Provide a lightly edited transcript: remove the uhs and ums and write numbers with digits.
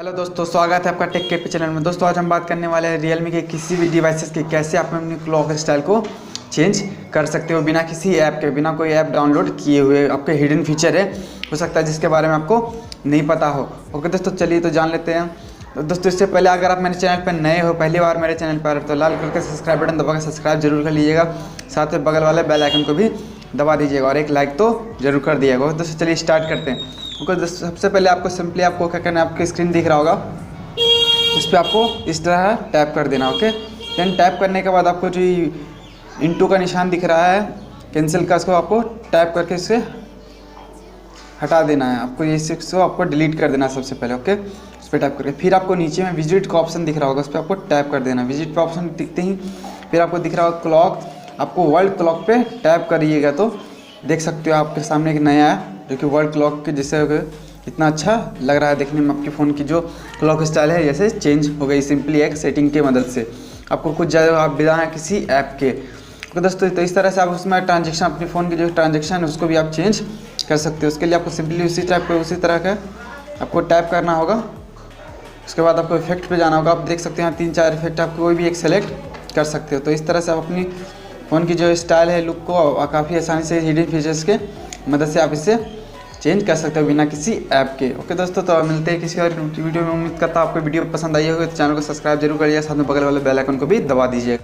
Hello दोस्तों, स्वागत है आपका टेक के चैनल में। दोस्तों आज हम बात करने वाले हैं रियलमी के किसी भी डिवाइसेस के कैसे आप अपनी क्लॉक स्टाइल को चेंज कर सकते हो बिना किसी ऐप के, बिना कोई ऐप डाउनलोड किए हुए। आपके हिडन फीचर है, हो सकता है जिसके बारे में आपको नहीं पता हो। ओके दोस्तों, चलिए तो जान लेते हैं। तो दोस्तों इससे पहले अगर आप मेरे चैनल पर नए हो, पहली बार मेरे चैनल पर, तो लाल कलर का सब्सक्राइब बटन दबा के सब्सक्राइब जरूर कर लीजिएगा। साथ में बगल वाले बेल आइकन को भी दबा दीजिएगा और एक लाइक तो जरूर कर दिएगा। दोस्तों चलिए स्टार्ट करते हैं। ओके दोस्तों, सबसे पहले आपको सिंपली आपको क्या करना है, आपकी स्क्रीन दिख रहा होगा, उस पर आपको इस तरह टैप कर देना। ओके, देन टैप करने के बाद आपको जो इंटू का निशान दिख रहा है कैंसिल का, उसको आपको टैप करके इसे हटा देना है। आपको ये इसको आपको डिलीट कर देना है सबसे पहले। ओके, उस पर टैप करके फिर आपको नीचे में विजिट का ऑप्शन दिख रहा होगा, उस पर आपको टैप कर देना। विजिट का ऑप्शन दिखते ही फिर आपको दिख रहा होगा क्लॉक, आपको वर्ल्ड क्लॉक पे टैप करिएगा तो देख सकते हो आपके सामने एक नया है जो कि वर्ल्ड क्लॉक के जैसे इतना अच्छा लग रहा है देखने में। आपके फ़ोन की जो क्लॉक स्टाइल है जैसे चेंज हो गई सिंपली एक सेटिंग के मदद से। आपको कुछ ज़्यादा आप बिना किसी ऐप के। तो दोस्तों तो इस तरह से आप उसमें ट्रांजेक्शन, अपने फ़ोन की जो ट्रांजेक्शन है उसको भी आप चेंज कर सकते हो। उसके लिए आपको सिंपली उसी टाइप पे उसी तरह का आपको टैप करना होगा। उसके बाद आपको इफेक्ट पे जाना होगा। आप देख सकते हैं 3-4 इफेक्ट, आप कोई भी एक सेलेक्ट कर सकते हो। तो इस तरह से आप अपनी फ़ोन की जो स्टाइल है, लुक को काफ़ी आसानी से हिडन फीचर्स के मदद से आप इसे चेंज कर सकते हो बिना किसी ऐप के। ओके दोस्तों, तो मिलते हैं किसी और वीडियो में। उम्मीद करता हूँ आपको वीडियो पसंद आई होगी, तो चैनल को सब्सक्राइब जरूर करिए, साथ में बगल वाले बेल आइकन को भी दबा दीजिए।